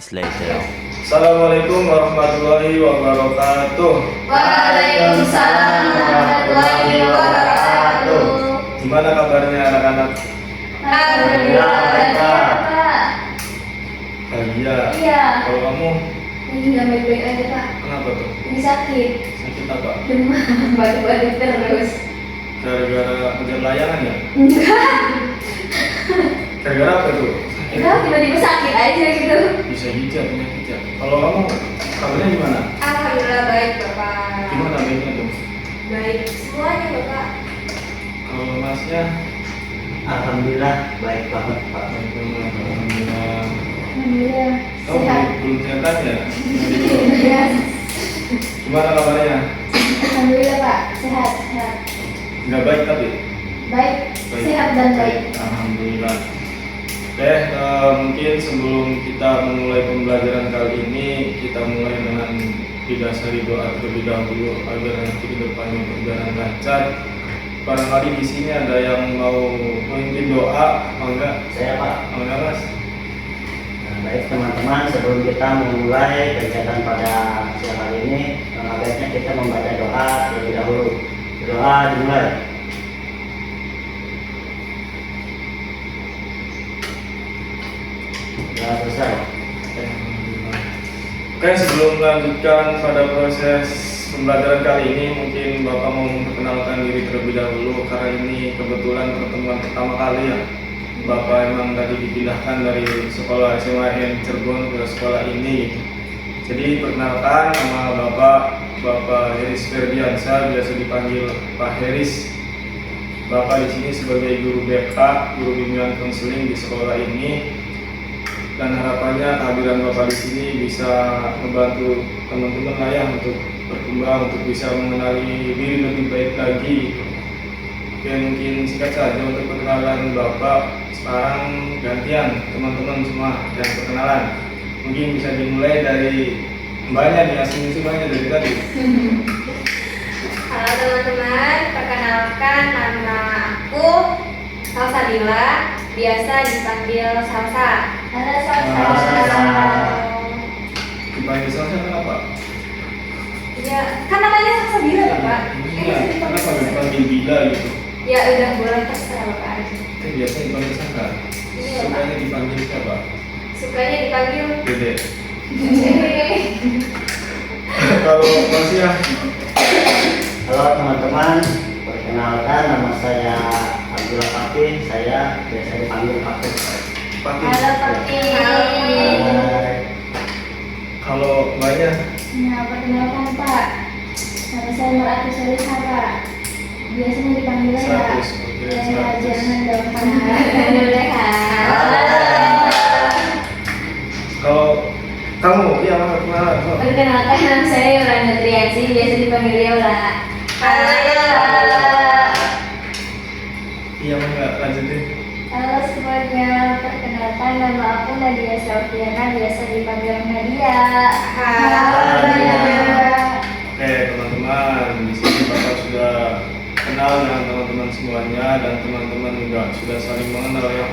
moments later. Assalamualaikum warahmatullahi wabarakatuh. Waalaikumsalam warahmatullahi wabarakatuh. Gimana kabarnya anak-anak? Alhamdulillah baik Pak. Bahagia. Iya. Kalau kamu Ini nggak baik-baik aja Pak. kenapa tuh? Ini sakit. Sakit apa? Demam. Batuk-batuk terus. Gara-gara kejar layangan ya? Enggak. Gara-gara apa tuh? Sakit? Enggak, tiba-tiba sakit aja gitu. Bisa hijab, penyakit. Kalau kamu kabarnya gimana? Alhamdulillah baik Bapak. Gimana baiknya tuh? Baik semuanya Bapak. Kalau masnya? Alhamdulillah baik banget Pak. Alhamdulillah. Alhamdulillah. Kamu Sehat. belum sehat ya? Iya. Gimana kabarnya? Alhamdulillah Pak. Sehat. Sehat. Nggak baik tapi? Baik. Sehat dan baik. Alhamdulillah. Oke, mungkin sebelum kita memulai pembelajaran kali ini, kita mulai dengan didasari doa terlebih dahulu agar nanti ke depannya berjalan lancar. Barangkali di sini ada yang mau memimpin doa, mau enggak? Saya Pak. Mau enggak Mas? Nah, baik teman-teman, sebelum kita memulai kegiatan pada siang hari ini, baiknya kita membaca doa terlebih dahulu. Doa dimulai. Sudah selesai. Oke, sebelum melanjutkan pada proses pembelajaran kali ini, mungkin Bapak mau memperkenalkan diri terlebih dahulu karena ini kebetulan pertemuan pertama kali ya. Bapak emang tadi dipindahkan dari sekolah SMA Cirebon ke sekolah ini. Jadi perkenalkan, nama Bapak Heris Ferdiansyah, biasa dipanggil Pak Heris. Bapak di sini sebagai guru BK, guru bimbingan konseling di sekolah ini. Dan harapannya kehadiran Bapak di sini bisa membantu teman-teman lah ya untuk berkembang, untuk bisa mengenali diri lebih baik lagi. Oke, mungkin singkat saja untuk perkenalan Bapak. Sekarang gantian teman-teman semua yang perkenalan. Mungkin bisa dimulai dari Mbaknya nih, asing-asing banyak dari tadi. Halo teman-teman, perkenalkan nama aku Salsabila, biasa dipanggil Salsa. Halo Salsa. Dipanggil Salsa kenapa? Ya, kan namanya Salsabila ya Pak. Iya, kenapa dipanggil Bila gitu? Ya udah boleh terserah Bapak aja. Kan biasanya dipanggil Sangka. Iya, Pak. Sukanya dipanggil siapa? Sukanya dipanggil Dede. Kalau Masnya? Halo teman-teman, perkenalkan nama saya Abdullah Fakih, saya biasa dipanggil Fakih. Pati. Halo Papi. Hai. Kalau Mbaknya? Nah, perkenalkan Pak. Nama saya Meratu Selisa Pak. Biasanya dipanggil ya. 100, oke, Ya, 100. jangan dong Pak. Udah Kalau kamu, iya mana kenalan? Oh. Perkenalkan nama saya Yolanda Triansi, biasa dipanggil Yola. Halo Yola. Iya mana lanjutin? Halo semuanya, perkenalkan nama aku Nadia Saufiana, biasa dipanggil Nadia. Halo Nadia. Oke teman-teman, di sini Bapak sudah kenal dengan teman-teman semuanya dan teman-teman juga sudah saling mengenal ya.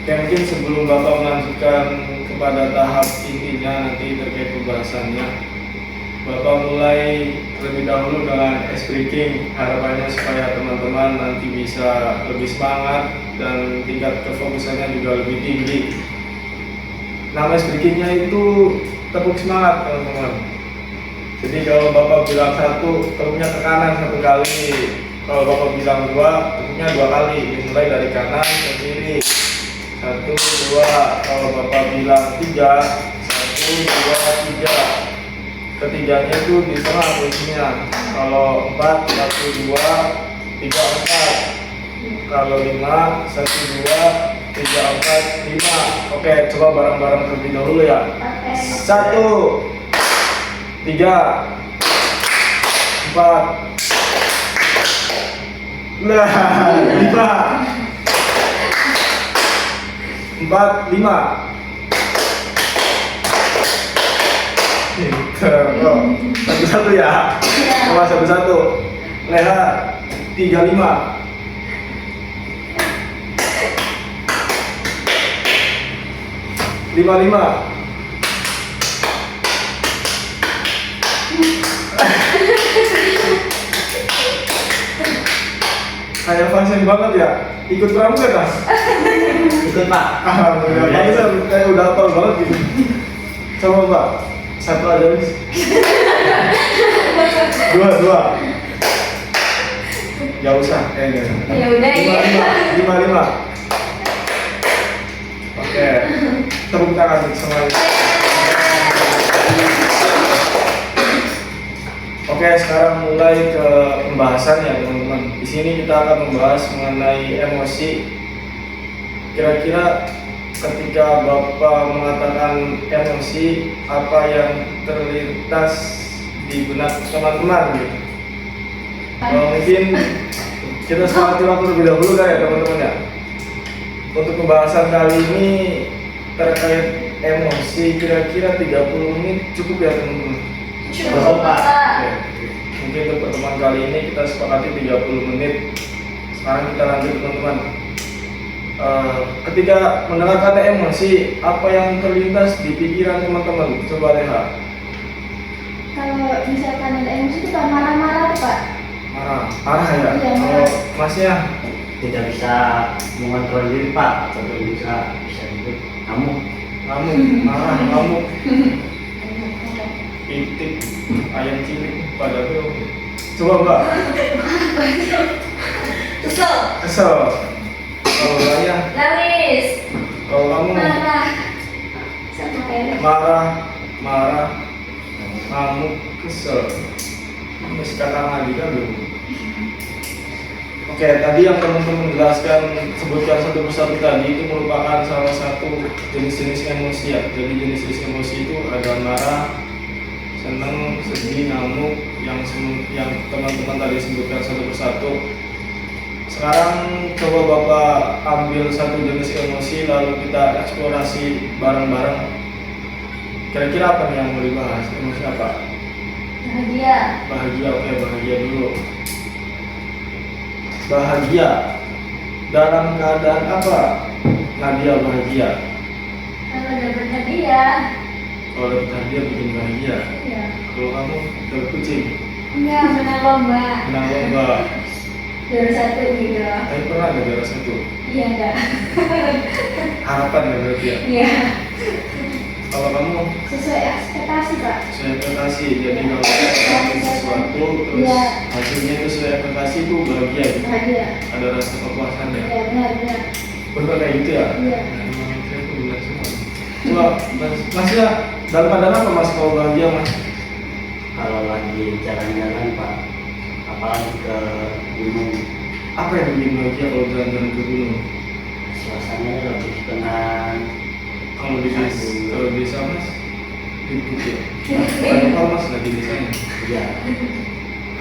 Oke, mungkin sebelum Bapak melanjutkan kepada tahap intinya nanti terkait pembahasannya, Bapak mulai terlebih dahulu dengan ice breaking. Harapannya supaya teman-teman nanti bisa lebih semangat dan tingkat kefokusannya juga lebih tinggi. Nama ice breakingnya itu tepuk semangat teman-teman. Jadi kalau Bapak bilang satu, tepuknya ke kanan satu kali. Kalau Bapak bilang dua, tepuknya dua kali. Dimulai dari kanan ke kiri. 1, 2. Kalau Bapak bilang 3, 1, 2, 3. Ketiganya itu di tengah posisinya. Kalau 4, 1, 2, 3, 4. Kalau 5, 1, 2, 3, 4, 5. Oke, coba bareng-bareng terlebih dahulu ya. 1, 3, 4. Nah, 5. 4, 5. Satu-satu ya. Coba satu-satu. Leha 35. 55. Kayak pasien banget ya. Ikut pramuka kan? Ikut Pak. Alhamdulillah. Pantesan kayak udah hafal banget gitu. Coba Pak, satu aja wis. Dua. Gak usah, kayaknya. Ya udah ya. Lima. Oke, tepuk tangan untuk semuanya. Oke, sekarang mulai ke pembahasan ya teman-teman. Di sini kita akan membahas mengenai emosi. Kira-kira ketika Bapak mengatakan emosi, apa yang terlintas di benak teman-teman gitu? Mungkin kita sekarang waktu lebih dahulu kan ya teman-teman ya. Untuk pembahasan kali ini terkait emosi, kira-kira 30 menit cukup ya teman-teman? Cukup, Pak. Oke. Mungkin untuk pertemuan kali ini kita sepakati 30 menit. Sekarang kita lanjut teman-teman. Ketika mendengar kata emosi, apa yang terlintas di pikiran teman-teman? Coba lihat. Kalau misalkan ada emosi itu Pak, marah-marah tuh Pak. Marah ya? Iya, Kalau marah. Masnya Tidak bisa mengontrol diri Pak, atau bisa disebut ngamuk. marah, ngamuk, itik, ayam cilik pada tuh. Coba Mbak, kesel. Kalau saya, Nangis. kalau kamu Marah. Sama kayak marah, ngamuk, kesel. Ini sekarang lagi kan belum. Oke, tadi yang teman-teman jelaskan, sebutkan satu persatu tadi itu merupakan salah satu jenis-jenis emosi ya. Jadi jenis-jenis emosi itu ada marah, senang, sedih, ngamuk, yang teman-teman tadi sebutkan satu persatu. Sekarang coba Bapak ambil satu jenis emosi lalu kita eksplorasi bareng-bareng. Kira-kira apa nih yang mau dibahas? Emosi apa? bahagia. Bahagia, oke, bahagia dulu. Bahagia dalam keadaan apa Nadia bahagia? Kalau dapat hadiah. Kalau dapat hadiah bikin bahagia. Iya. Kalau kamu dapat kucing, Enggak, menang lomba. menang lomba, Juara 1 gitu. tapi pernah nggak juara 1? Iya enggak. Harapan ya berarti ya. Iya. Kalau kamu Sesuai ekspektasi Pak. sesuai ekspektasi, jadi kalau kita melakukan sesuatu terus Iya. hasilnya itu sesuai ekspektasi itu bahagia gitu. Bahagia. Ada rasa kepuasan ya. Iya benar. Benar kayak gitu ya. Iya. Nah, memang saya itu benar semua. Coba Masnya dalam keadaan apa Mas kalau bahagia Mas? Kalau lagi jalan-jalan Pak, apalagi ke gunung, Apa yang bikin bahagia kalau jalan-jalan ke gunung? suasananya lebih tenang. Kalau di desa Mas, ribut ya. Banyak hal Mas lagi desanya. Iya.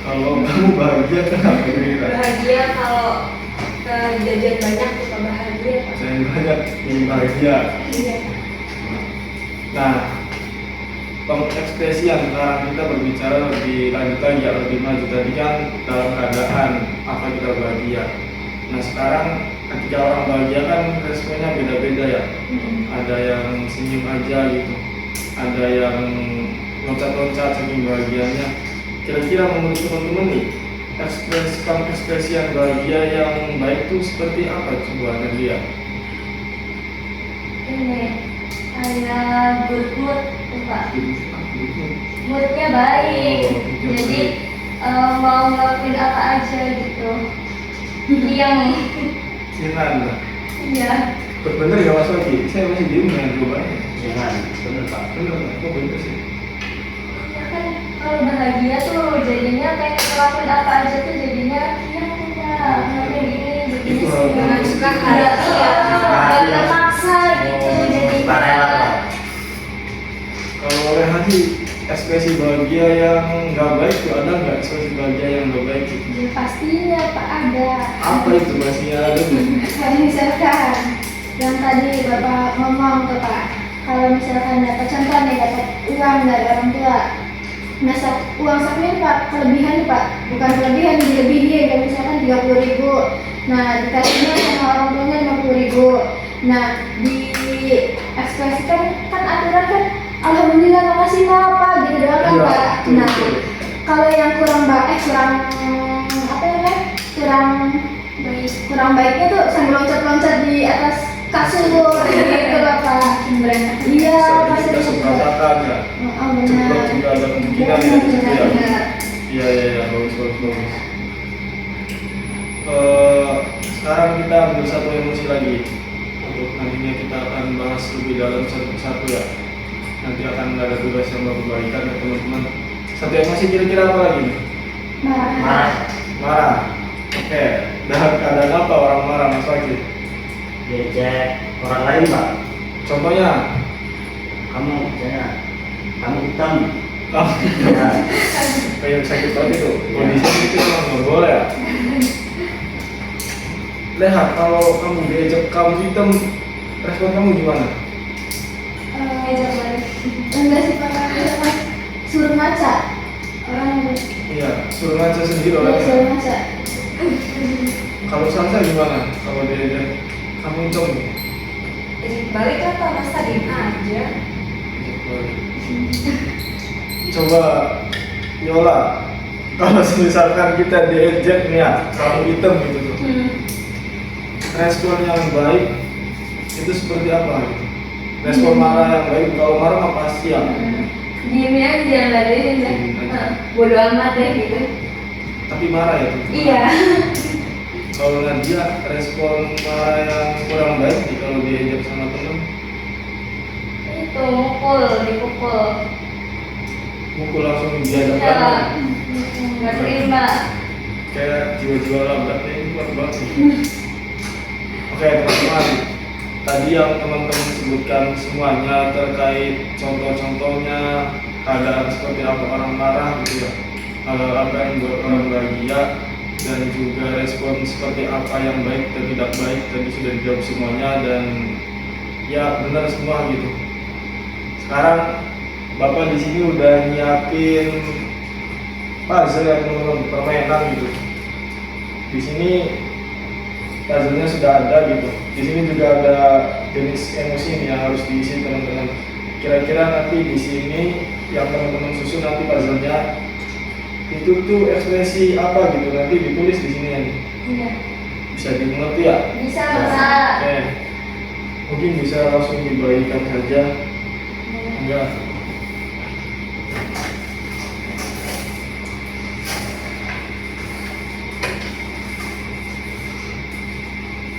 Kalau kamu bahagia kenapa kira-kira? Bahagia kalau jajan banyak suka bahagia. Saya banyak yang bahagia. Iya. Nah, pengekspresian sekarang kita berbicara lebih lanjut lagi ya, lebih maju tadi kan dalam keadaan apa kita bahagia. Nah sekarang ketika orang bahagia kan responnya beda-beda ya. Ada yang senyum aja gitu, ada yang loncat-loncat saking bahagianya. Kira-kira menurut teman-teman nih, ekspresian bahagia yang baik itu seperti apa coba Nadia? Ini kayak good mood tuh Pak. Moodnya baik. Oh, moodnya Jadi baik. mau ngelakuin apa aja gitu. Yang Sinan lah. iya. Bener ya Mas Waki? Saya masih diem dengan jawabannya. Jangan, benar Pak. Bener lah, kok bener sih? Ya kan kalau bahagia tuh jadinya pengen ngelakuin apa aja tuh jadinya iya enggak ngelakuin ini Itu begini hal sih. yang suka Iya, hati ya. nggak terpaksa gitu Oh, jadinya. Suka rela Pak. Kalau oleh hati ekspresi bahagia yang nggak baik tuh ada nggak ekspresi bahagia yang nggak baik gitu? Ya pastinya Pak ada. Apa itu masih ada tuh? Kayak misalkan yang tadi Bapak ngomong tuh Pak, kalau misalkan dapat contoh nih dapat uang dari orang tua, nah uang sakunya Pak kelebihan nih Pak, bukan kelebihan dilebihin kayak misalkan 30.000, nah dikasihnya sama orang tuanya 50.000, nah diekspresikan kan aturan kan Alhamdulillah makasih Pak gitu doang kan Iya, Pak. betul, Nah betul. kalau yang kurang apa namanya, kurang baiknya tuh sambil loncat-loncat di atas kasur gitu Bapak. Iya, pasti Bisa berantakan ya. Oh, Ceplok benar. juga ada kemungkinan ya di situ ya. Benar. Iya, bagus. Sekarang kita ambil satu emosi lagi. Untuk nantinya kita akan bahas lebih dalam satu persatu ya. Nanti akan ada tugas yang baru berikan ya teman-teman. Satu emosi kira-kira apa lagi nih? Marah. Marah. Oke. Dan keadaan apa orang marah Mas Fakir? Diejek orang lain Pak. Contohnya? Kamu misalnya, kamu hitam. Oh, Ya, kayak sakit banget itu. Kondisinya itu memang nggak boleh ya. Lihat kalau kamu diajak kamu hitam, respon kamu gimana? Enggak sih Pak, misalkan suruh ngaca orang Iya, suruh ngaca sendiri suruh orangnya. ngaca. Kalau Sansa gimana? Kalau diajak kamu hitam, Jadi balik lah Pak, masa diem aja. coba Yola, kalau misalkan kita diajak nih ya, kamu hitam gitu tuh. Respon yang baik itu seperti apa gitu? Respon marah yang baik, kalau marah mah pasti ya. Diemnya aja, jangan ladenin deh. Diem aja. Bodo amat deh gitu. Tapi marah ya tuh. Iya. Kalau Nadia respon marah yang kurang baik nih kalau diajak sama temen, Itu mukul, dipukul. mukul langsung diajak Iya. lagi. Nggak terima. Kayak jiwa-jiwa lambatnya ini kuat banget nih. Oke teman-teman, tadi yang teman-teman sebutkan semuanya terkait contoh-contohnya keadaan seperti apa orang marah gitu ya, hal apa yang membuat orang bahagia, dan juga respon seperti apa yang baik dan tidak baik tadi sudah dijawab semuanya, dan ya benar semua gitu. Sekarang Bapak di sini udah nyiapin puzzle ya teman-teman, permainan gitu. Di sini puzzle-nya sudah ada gitu. Di sini juga ada jenis emosi nih yang harus diisi teman-teman. Kira-kira nanti di sini yang teman-teman susun nanti puzzle-nya itu tuh ekspresi apa gitu, nanti ditulis di sini ya. Iya. Bisa dimengerti ya? Bisa Bapak. Oke. Mungkin bisa langsung dibagikan saja. Enggak.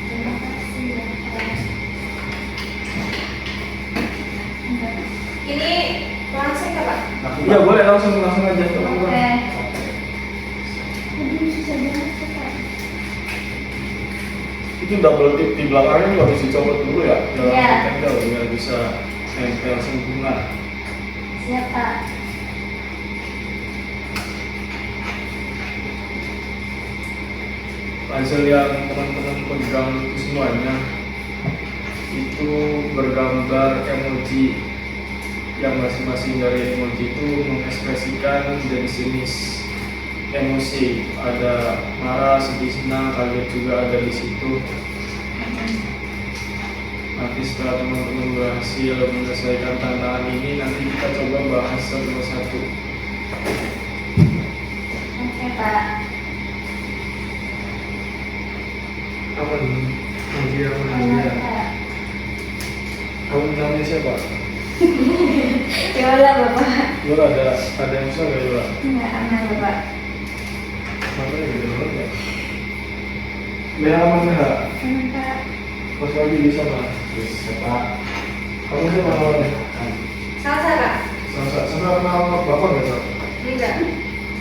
Terima kasih Bapak. Ini langsung ya Pak? Iya boleh langsung aja teman-teman. Oke. Aduh, susah banget Pak. Itu double tip di belakangnya juga harus dicopot dulu ya. Jangan Iya. ditempel biar bisa nempel sempurna. Siap Pak. Puzzle yang teman-teman pegang itu semuanya itu bergambar emoji yang masing-masing dari emoji itu mengekspresikan jenis-jenis emosi. Ada marah, sedih, senang, kaget juga ada di situ. Nanti setelah teman-teman berhasil menyelesaikan tantangan ini, nanti kita coba bahas satu persatu. Oke Pak. Apa nih? Emoji apa Aman nih? Pak. Kamu namanya siapa? Yola Bapak. Yola, ada yang susah nggak Yola? Enggak aman Bapak. Makanya gede banget ya. Bea aman nggak? Aman Pak. Pas lagi bisa nggak? bisa Pak. Kamu siapa namanya? Salsa Pak? Sama nama bapak nggak tahu? Enggak.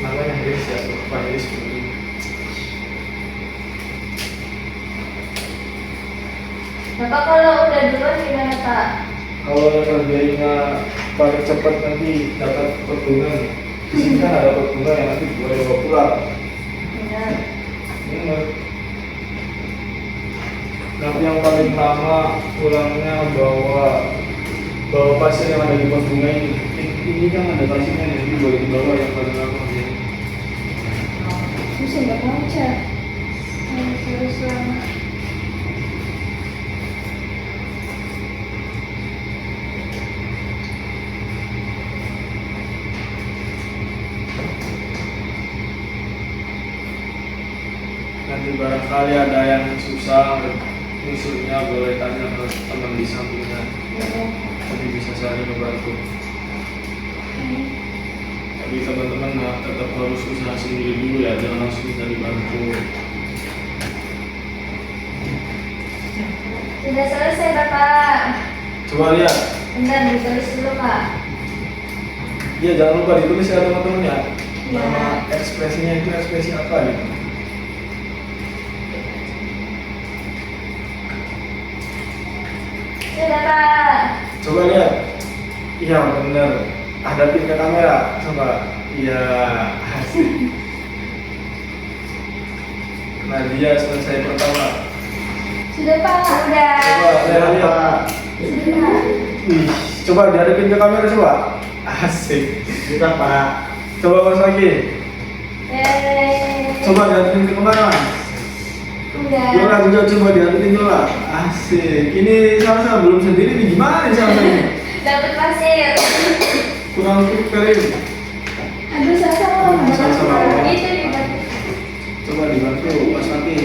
Namanya Iris ya, Pak Iris seperti ini. Bapak kalau udah duluan gimana Pak? Kalau ngerjainnya paling cepat nanti dapat pertungan. Di sini kan ada pertungan yang nanti boleh bawa pulang. Benar. Bener. Nanti yang paling lama pulangnya bawa pasir yang ada di pos bunga ini. Ini kan ada pasirnya nih, jadi boleh dibawa yang paling lama. Susah nggak baca. Harus lama. Nanti barangkali ada yang susah musuhnya boleh tanya ke teman di sampingnya. Jadi bisa saling membantu. Tapi teman-teman tetap harus usaha sendiri dulu ya, jangan langsung bisa dibantu. Sudah selesai Bapak. Coba lihat. Bentar ditulis dulu Pak. Ya jangan lupa ditulis ya teman-teman ya. Ya. Nama ekspresinya itu ekspresi apa gitu. Sudah Pak. Coba lihat. Iya benar. Hadapin ke kamera. Coba. Iya. Asik. Nadia selesai pertama. Sudah Pak. Sudah. Coba lihat. Sudah. Wih, coba dihadapin ke kamera coba. Asik. Sudah Pak. Coba Mas lagi. Coba Sudah. dihadapin ke kamera. Yola juga coba dihadapin Yola. Asik. Ini sama-sama belum sendiri nih, gimana nih sama ini? Dapat pasir. Kurang keren. Aduh sama-sama. Sama-sama. Itu dibantu. Coba dibantu Mas Laki.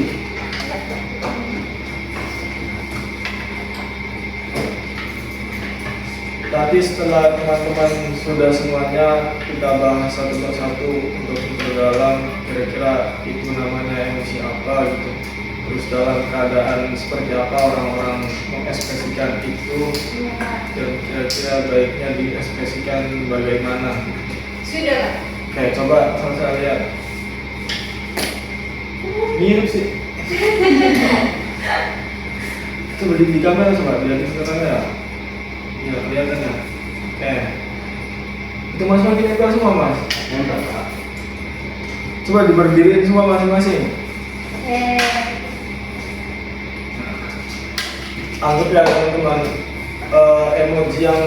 Tapi setelah teman-teman sudah semuanya kita bahas satu persatu untuk memperdalam kira-kira itu namanya emosi apa gitu. Terus dalam keadaan seperti apa orang-orang mengekspresikan itu Iya Pak. dan kira-kira baiknya diekspresikan bagaimana. Sudah Pak. Oke, coba saya lihat. Mirip sih. Coba di kamera coba, dilihatin ke kamera. Ya kelihatan ya. Oke. Itu Mas makin nempel semua Mas. Nempel Pak. Coba diberdiriin semua masing-masing. Anggap ya teman-teman, emoji yang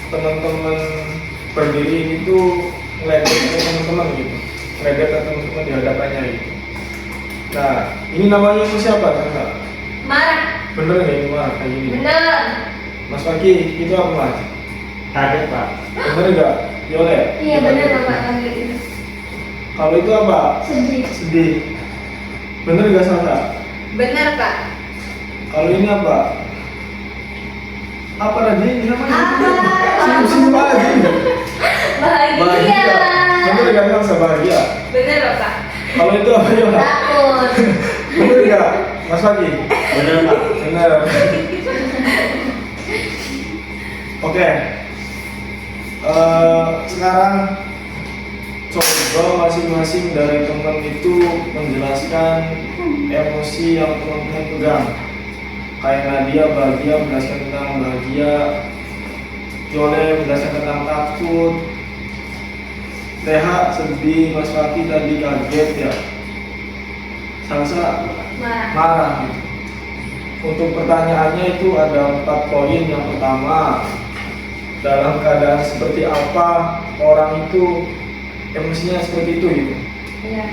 teman-teman berdiri itu ngeledek ke teman-teman gitu, ngeledek ke teman-teman di hadapannya gitu. Nah, ini namanya emosi apa kan? Marah. Bener nggak ini Mas kayak gini? Benar. Mas Faki, itu apa Mas? Kaget Pak. Bener nggak? Yole? Iya benar Bapak kaget itu. Kalau itu apa? Sedih. Sedih. Bener nggak Salsa? Benar Pak. Kalau ini apa? Apa tadi? Ini namanya? Apa? Senyum-senyum lagi. Bahagia. Bener nggak Salsa bahagia? Benar Bapak. Kalau itu apa ya? Takut. Bener nggak? Mas Faki? Benar Pak. Bener. Oke. Sekarang coba masing-masing dari teman itu menjelaskan emosi yang teman-teman pegang. Kayak Nadia bahagia menjelaskan tentang bahagia, Yole menjelaskan tentang takut, TH sedih, Mas Faki tadi kaget ya, Salsa Marah. marah gitu. Untuk pertanyaannya itu ada 4 poin. Yang pertama, dalam keadaan seperti apa orang itu emosinya seperti itu gitu. Iya.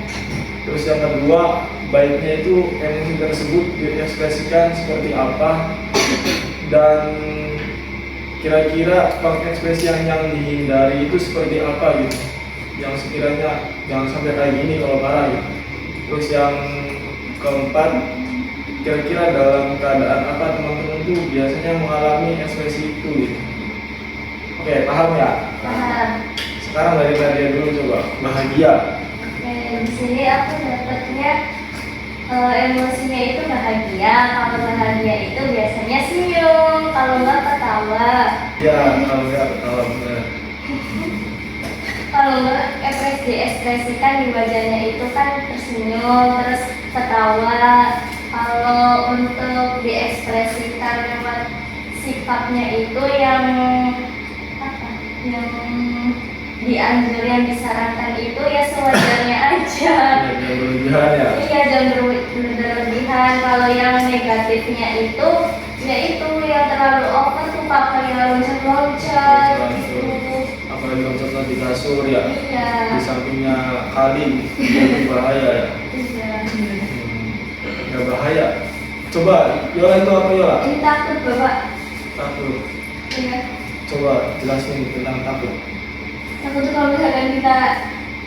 Terus yang kedua, baiknya itu emosi tersebut diekspresikan seperti apa, dan kira-kira pengekspresian yang dihindari itu seperti apa gitu, yang sekiranya jangan sampai kayak gini kalau parah gitu. Terus yang keempat, kira-kira dalam keadaan apa teman-teman tuh biasanya mengalami ekspresi itu gitu. Oke, paham ya? Paham. Sekarang dari Nadia dulu coba. Bahagia. Di sini aku dapatnya emosinya itu bahagia. Kalau bahagia itu biasanya senyum, kalau nggak ketawa. Ya, kalau nggak ketawa benar. Kalau nggak ekspresikan di wajahnya itu kan tersenyum, terus ketawa. Kalau untuk diekspresikan lewat sifatnya itu yang apa? Yang dianjurkan, disarankan itu ya sewajarnya aja. Ya, yang berlebihan ya. Iya, jangan berlebihan. Kalau yang negatifnya itu, ya itu yang terlalu over tuh Pak, kayak loncat-loncat gitu. Apalagi loncat di kasur ya. Iya. Di sampingnya kali, itu bahaya ya. Iya. Nggak bahaya. Coba, Yola itu apa Yola? Ini takut Bapak. Takut. Iya. Coba jelasin tentang takut. Takut tuh kalau misalkan kita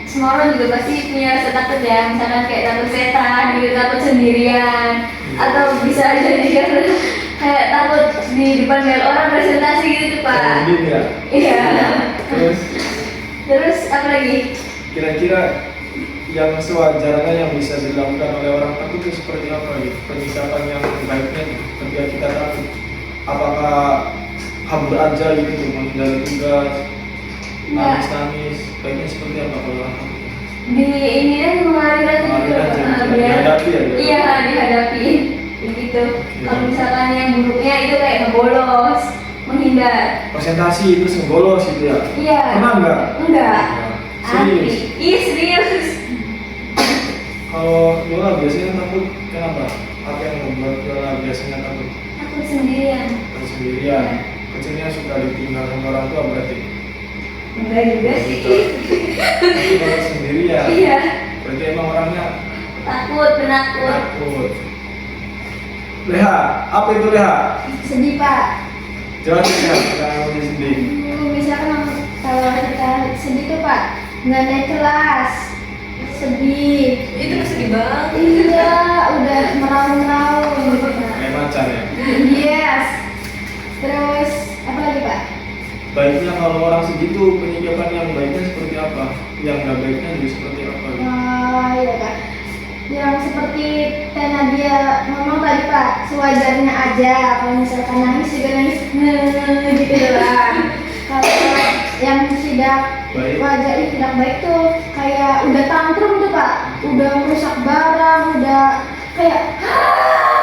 semua orang juga pasti punya rasa takut ya, misalkan kayak takut setan gitu, takut sendirian, atau bisa jadi karena kayak takut di depan banyak orang presentasi gitu tuh Pak. Mungkin ya. Iya. Terus Apa lagi? kira-kira yang sewajarnya yang bisa dilakukan oleh orang takut itu seperti apa gitu? Penyikapan yang baiknya gitu, ketika kita takut. Apakah kabur aja gitu, menghindari tugas, nangis-nangis, baiknya seperti apa kalau orang takut? Di ini kan mengalir aja gitu. Mengalir aja, Biar dihadapi ya, dia? Iya, dihadapi. Begitu. Iya. Kalau misalkan yang buruknya itu kayak ngebolos, menghindar. Presentasi itu bolos gitu ya? Iya. Pernah nggak? Enggak. Serius? Asli. Iya serius. Kalau Yola biasanya takut kenapa? Apa yang membuat Yola biasanya takut? Takut sendirian. Takut sendirian. Kecilnya suka ditinggal sama orang tua berarti. Enggak juga sih. Takut sendirian. Iya. Berarti emang orangnya Takut, penakut. takut. Leha, apa itu Leha? Sedih Pak. Jelasin ya, jangan sedih. Misalkan kalau kita sedih tuh Pak, nggak naik kelas, sedih. Itu sedih banget. Iya, udah meraung-raung gitu Pak. Kayak macan ya. Yes. Terus apa lagi Pak? Baiknya kalau orang segitu penyikapan yang baiknya seperti apa? Yang nggak baiknya juga seperti apa? Gitu? Iya Pak. Yang seperti Teh Nadia ngomong tadi Pak, sewajarnya aja. Kalau misalkan nangis juga nangis gitu doang. Kalau yang tidak Baik. wajar tidak baik tuh kayak udah tantrum tuh Pak, udah merusak barang, udah kayak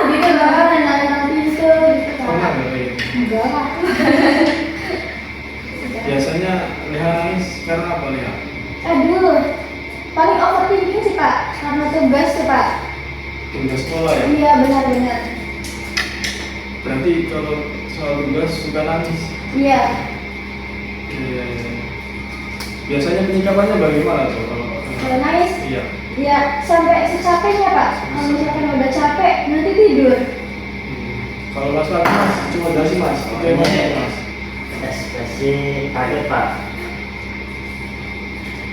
gitu loh, nendang pintu gitu Pernah Pak. nggak kayak gitu? Enggak lah. Biasanya Leha nangis karena apa Leha? Aduh, paling overthinking sih Pak, karena tugas tuh Pak. Tugas sekolah ya? Iya benar-benar. Berarti kalau soal tugas suka nangis? Iya. Iya. Biasanya penyikapannya bagaimana tuh Kalau nangis, Iya. ya sampai secapeknya Pak. Kalau misalkan udah capek, nanti tidur. Kalau Mas Fatih Mas, cuma jelasin Mas. Oke Mas. Mas. Ekspresi kaget Pak.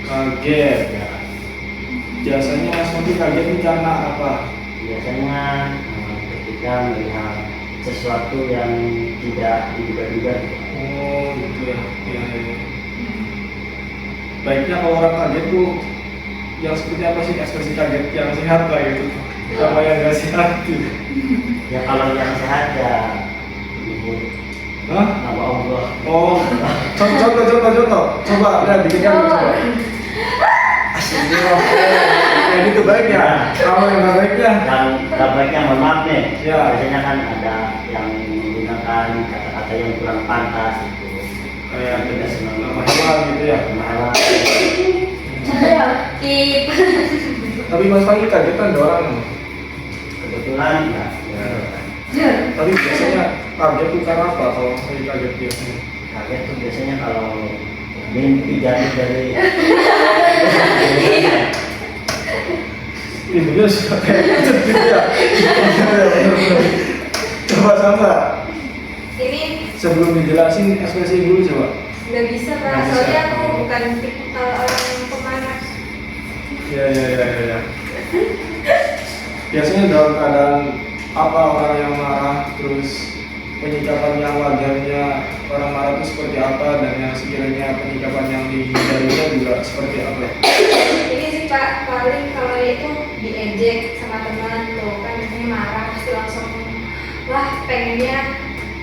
Kaget. Ya, Biasanya Mas Fatih kaget ini karena apa? biasanya ketika melihat sesuatu yang tidak diduga-duga gitu. Oh gitu ya. Iya. Iya. Baiknya kalau orang kaget tuh yang seperti apa sih ekspresi kaget yang sehat lah gitu, sama yang nggak sehat gitu. Ya kalau yang sehat ya menyebut Hah? nama Allah. Oh, contoh, coba lihat bikin kan coba. Kayak gitu baiknya. Kalau yang nggak baiknya, Yang nggak baiknya mohon maaf nih. Ya. Biasanya kan ada yang menggunakan kata-kata yang kurang pantas itu. kayak Tidak senang nama hewan gitu ya. malah Contohnya, Tip. Tapi Mas Fahri kagetan ada orang. kebetulan ya, Tapi biasanya kaget tuh karena apa kalau Mas Fahri kaget biasanya? kaget tuh biasanya kalau mimpi jatuh dari Ibunya suka kayak gitu ya. Coba sama. Ini Sebelum dijelasin ekspresi dulu coba. nggak bisa Pak, Nggak bisa. soalnya aku bukan tipikal orang pemanas. Ya. Biasanya dalam keadaan apa orang yang marah, terus penyikapan yang wajarnya orang marah itu seperti apa, dan yang sekiranya penyikapan yang dihindarinya juga seperti apa? Ini sih Pak, paling kalau itu diejek sama teman tuh kan biasanya marah pasti langsung wah pengennya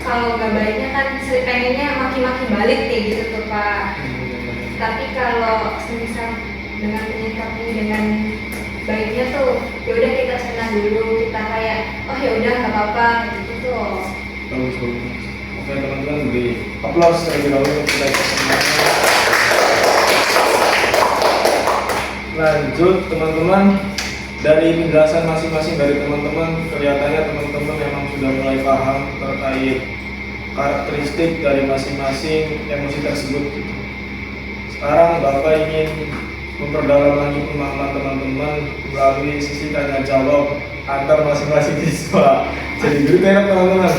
kalau nggak baiknya kan pengennya maki-maki balik kayak gitu tuh Pak. Tapi kalau semisal dengan menyikapi dengan baiknya tuh ya udah kita tenang dulu, kita kayak oh ya udah nggak apa-apa gitu tuh. Bagus. Oke teman-teman, beri aplaus terlebih dahulu untuk kita semuanya. Lanjut teman-teman, dari penjelasan masing-masing dari teman-teman kelihatannya teman-teman memang sudah mulai paham terkait karakteristik dari masing-masing emosi tersebut gitu. Sekarang Bapak ingin memperdalam lagi pemahaman teman-teman melalui sisi tanya jawab antar masing-masing siswa. Jadi guru enak teman-teman.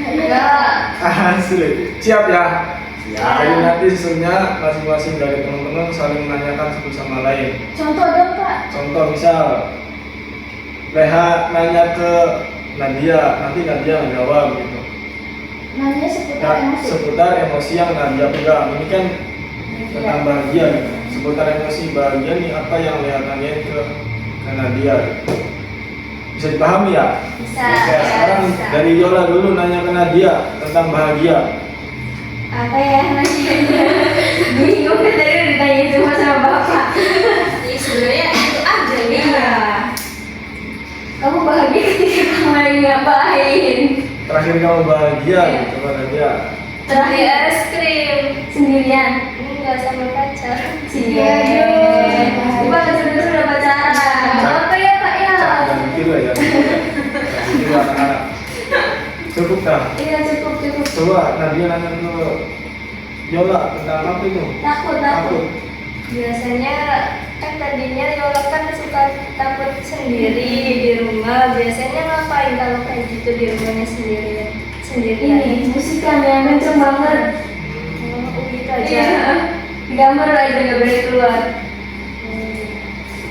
Enggak. Asli. Siap ya? ya Jadi nanti susunnya masing-masing dari teman-teman saling menanyakan satu sama lain. Contoh dong Pak. Contoh misal Leha nanya ke Nadia, nanti Nadia menjawab gitu. Nanya seputar Nah, emosi. seputar emosi yang Nadia pegang. Ini kan tentang bahagia gitu. Seputar emosi bahagia nih apa yang Leha tanyain ke Nadia gitu. Bisa dipahami ya? Bisa. Oke, Ya, sekarang bisa. dari Yola dulu nanya ke Nadia tentang bahagia. Apa ya nanya? Bingung kan tadi udah ditanya semua sama Bapak. Jadi sebenarnya itu aja nih. Iya. Kamu bahagia ketika kamu lagi ngapain? Terakhir kamu bahagia Iya. gitu kan Nadia. Terakhir es krim. Sendirian. Enggak sama pacar. Iya. Pak sudah pacaran. Apa ya Pak ya? Jangan gitu aja. Itu anak-anak. Cukup kah? Iya cukup. Coba Nadia nanya ke Yola tentang apa itu? Takut. Biasanya kan tadinya Yola kan suka takut sendiri di rumah. Biasanya ngapain kalau kayak gitu di rumahnya sendirian? Ini musikan yang kenceng banget. Oh gitu aja. Iya. Di kamar aja nggak boleh keluar.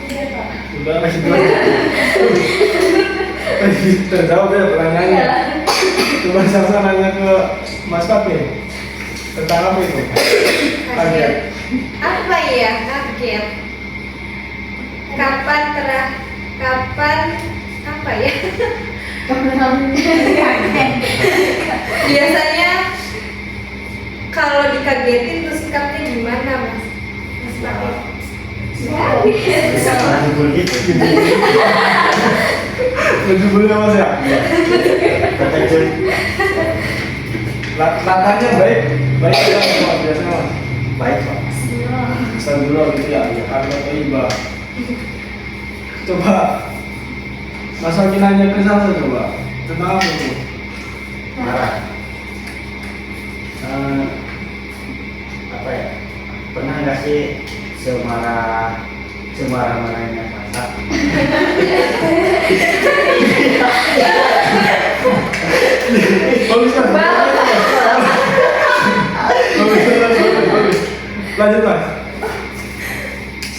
Iya Pak. Udah kasih dulu. Terjawab ya pertanyaannya. Coba Salsa nanya ke Mas Papi tentang apa itu? Kaget. Apa ya kaget? Kapan apa ya? Biasanya kalau dikagetin tuh sikapnya gimana Mas? Mas Papi? Lagi begitu. Lebih boleh Mas ya? Terkejut. Langkahnya baik aja Mas biasanya Mas. Baik Pak. Astagfirullah gitu ya, harga iba. Coba Mas Aki nanya ke Salsa coba tentang apa itu? Marah. Apa ya? Pernah nggak sih semarah-marahnya Salsa? Bagus kan? Bagus. Lanjut Mas.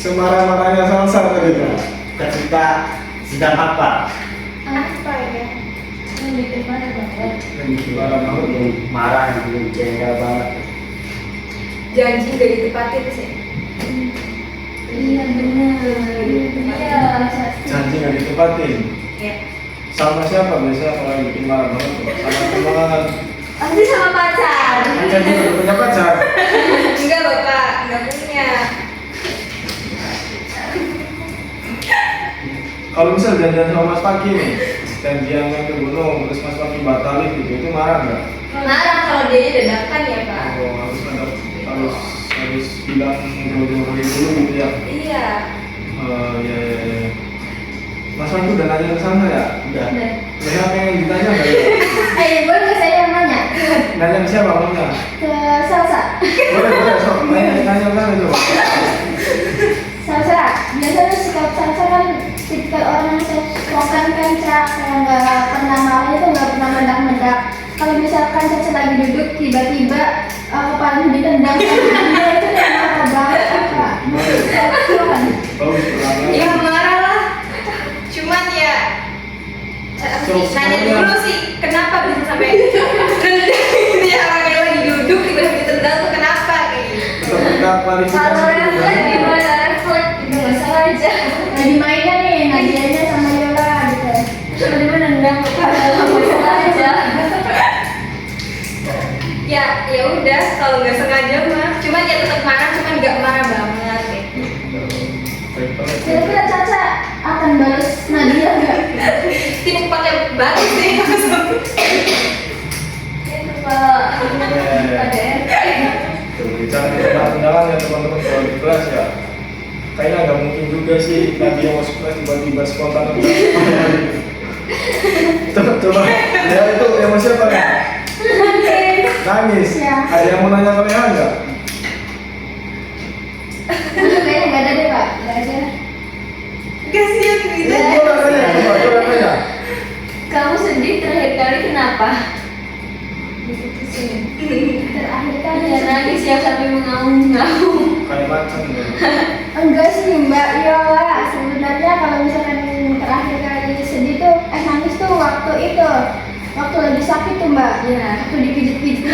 Semarah-marahnya Salsa tadi kan? Ketika sedang apa? Apa ya? Yang bikin marah banget. Marah banget. Bikin marah, bikin jengkel banget. Janji gak ditepatin sih. Iya benar. Iya. Janji nggak ditepatin. Ya. Sama siapa biasanya kalau yang bikin marah banget tuh? Sama teman. Pasti sama pacar. Anda juga udah punya pacar. Enggak Bapak, enggak punya. Kalau misal janjian sama Mas Paki nih, janjian main ke gunung, terus Mas Paki batalin gitu, itu marah nggak? Marah kalau dia dadakan ya Pak. Oh, harus bilang jauh-jauh hari dulu gitu ya. Iya. Ya. Mas Paki udah nanya ke sana ya? Udah. Leha pengen ditanya nggak? Boleh nggak saya yang nanya? Nanya ke siapa maunya? Ke Salsa. Boleh, sok nanya ke sana coba. Salsa, biasanya sikap Salsa kan tipikal orang yang soft-spoken kan Cak, yang nggak pernah marah itu nggak pernah meledak-meledak. Kalau misalkan Salsa lagi duduk tiba-tiba kepalanya ditendang sama dia itu yang marah banget apa? Silakan. Bagus pertanyaan. Ya marah lah. Cuman ya nanya dulu sih kenapa bisa sampai tendang ya orang yang lagi duduk tiba-tiba ditendang tuh kenapa kayak gitu. Kita klarifikasi Kalau dulu. refleks gimana refleks itu nggak sengaja. Lagi mainnya nih, Nadianya sama Yola gitu. Tiba-tiba nendang kepala kamu Sengaja. Ya udah kalau nggak sengaja mah. Cuman ya tetap marah, cuman nggak marah banget kayak gitu. Kira-kira Caca akan balas Nadia nggak? Tipe pakai batu sih. Itu Pak. Ada Bicara tentang undangan ya teman-teman kalau di kelas ya kayaknya nggak mungkin juga sih nanti yang masuk kelas tiba-tiba spontan coba ya itu emosi apa ya? Nangis. Ya. Ada yang mau nanya ke Leha nggak? Kayaknya nggak ada deh Pak, nggak ada. kasihan gitu. Coba nanya, coba nanya. Kamu sedih terakhir kali kenapa? Terakhir kali Dia nangis ya sampai mengaum-ngaum. Kayak macam tuh. Enggak sih Mbak Yola, sebenarnya kalau misalkan terakhir kali sedih tuh, nangis tuh waktu itu, waktu lagi sakit tuh Mbak. Iya. Waktu dipijit-pijit.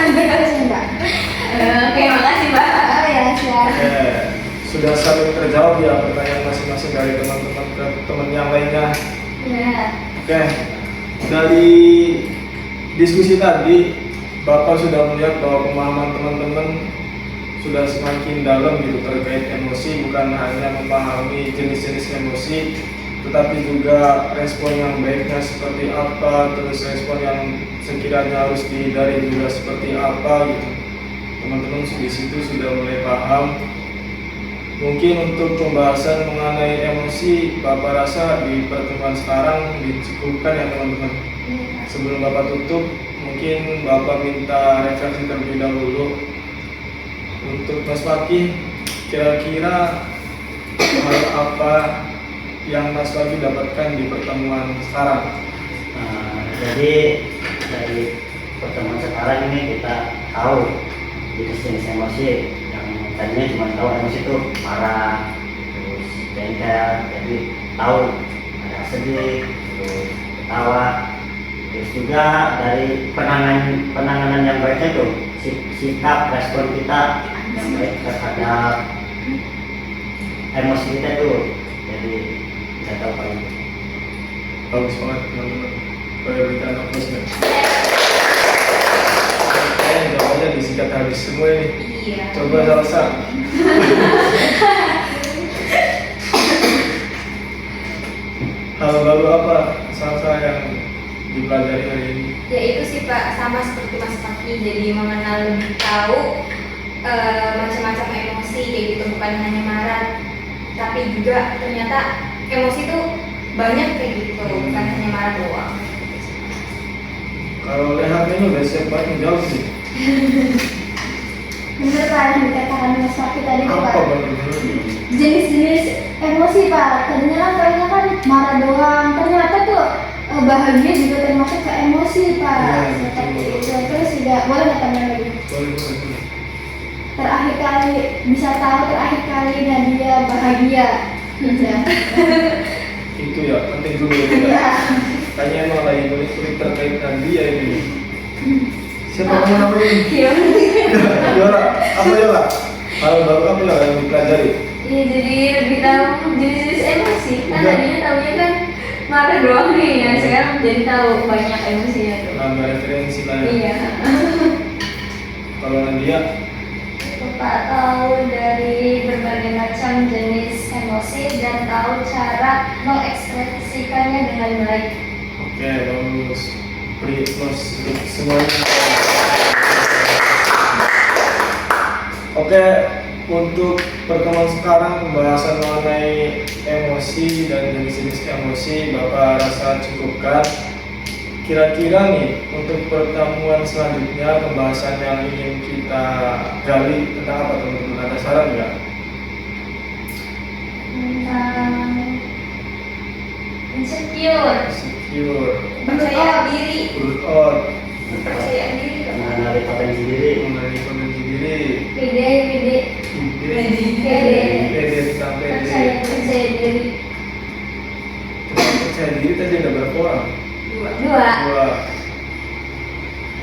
Enggak sih Mbak. Oke, makasih Mbak. Oh ya siap. Oke, sudah saling terjawab ya pertanyaan masing-masing dari teman-teman ke teman yang lainnya. Ya. Oke, dari diskusi tadi, Bapak sudah melihat bahwa pemahaman teman-teman sudah semakin dalam gitu terkait emosi, bukan hanya memahami jenis-jenis emosi, tetapi juga respon yang baiknya seperti apa, terus respon yang sekiranya harus dihindari juga seperti apa gitu. Teman-teman di situ sudah mulai paham. Mungkin untuk pembahasan mengenai emosi, Bapak rasa di pertemuan sekarang dicukupkan ya teman-teman. Sebelum Bapak tutup, mungkin Bapak minta refleksi terlebih dahulu. Untuk Mas Fakih, kira-kira hal apa yang Mas Fakih dapatkan di pertemuan sekarang? Jadi dari pertemuan sekarang ini kita tahu jenis-jenis emosi yang tadinya cuma tahu emosi itu marah, terus bengkel, jadi tahu ada sedih, terus ketawa, terus juga dari penanganan yang baiknya tuh sikap respon kita yang baik terhadap emosi kita tuh, jadi kita tahu paling Bagus banget teman-teman. Boleh berikan aplaus nggak? Jawabannya disingkat habis semua ini. Iya. Coba Salsa. Hal baru apa Salsa yang dipelajari hari ini? Ya itu sih Pak, sama seperti Mas Fakih, jadi mengenal lebih tahu macam-macam emosi kayak gitu, bukan hanya marah, tapi juga ternyata emosi itu banyak kayak gitu, bukan hanya marah doang. Kalau lihat ini udah siap banget menjawab sih. Bener Pak yang dikatakan Mas Fakih tadi tuh Pak. Apa benar-benar? Jenis-jenis emosi Pak. Tadinya kan kayaknya kan marah doang. Ternyata tuh bahagia juga termasuk ke emosi Pak. Iya, Seperti betul. itu. Terus juga boleh nggak tambahin lagi? Boleh. Terakhir kali bisa tahu terakhir kalinya dia bahagia. Bisa. Itu ya penting dulu ya. Iya. Kayaknya emang lagi kulit terkait dengan dia ini. Siapa yang namanya? Iya. Yola, apa Yola? Hal baru apa Yola yang dipelajari? Iya, jadi lebih tahu jenis-jenis emosi. Kan Iya. tadinya taunya kan marah doang nih ya, sekarang jadi tahu banyak emosinya tuh. Nambah referensi lah ya. Iya. Kalau Nadia, Bapak tahu dari berbagai macam jenis emosi dan tahu cara mengekspresikannya dengan baik. oke bagus. Beri plus untuk semuanya. Oke, untuk pertemuan sekarang pembahasan mengenai emosi dan jenis-jenis emosi Bapak rasa cukupkan. Kira-kira nih untuk pertemuan selanjutnya pembahasan yang ingin kita gali tentang apa teman-teman? Ada saran nggak? Tentang insecure. Secure, Percaya diri. good out, Percaya diri. mengenali potensi diri. mengenai potensi diri, Pede. pede tentang Percaya diri. percaya diri tadi ada berapa orang? Dua. Dua.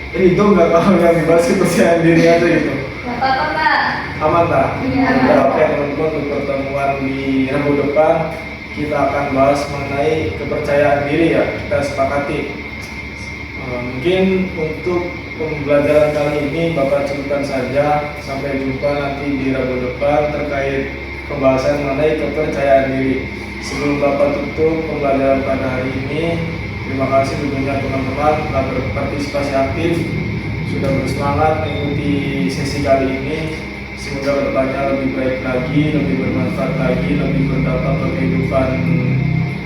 Ini dong nggak kalau yang dibahas kepercayaan diri aja gitu. Gak apa-apa Pak. Aman tak? Iya, Udah, aman. oke teman-teman, untuk pertemuan di Rabu depan kita akan bahas mengenai kepercayaan diri ya, kita sepakati. Mungkin untuk pembelajaran kali ini Bapak cukupkan saja. Sampai jumpa nanti di Rabu depan terkait pembahasan mengenai kepercayaan diri. Sebelum Bapak tutup pembelajaran pada hari ini, terima kasih tentunya teman-teman telah berpartisipasi aktif, sudah bersemangat mengikuti sesi kali ini. Semoga kedepannya lebih baik lagi, lebih bermanfaat lagi, lebih berdampak ke kehidupan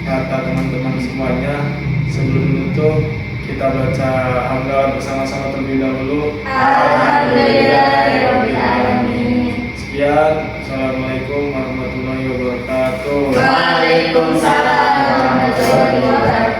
nyata teman-teman semuanya. Sebelum menutup, kita baca hamdalah bersama-sama terlebih dahulu. Alhamdulillahirobbilalamin. Sekian, assalamualaikum warahmatullahi wabarakatuh. Waalaikumsalam warahmatullahi wabarakatuh.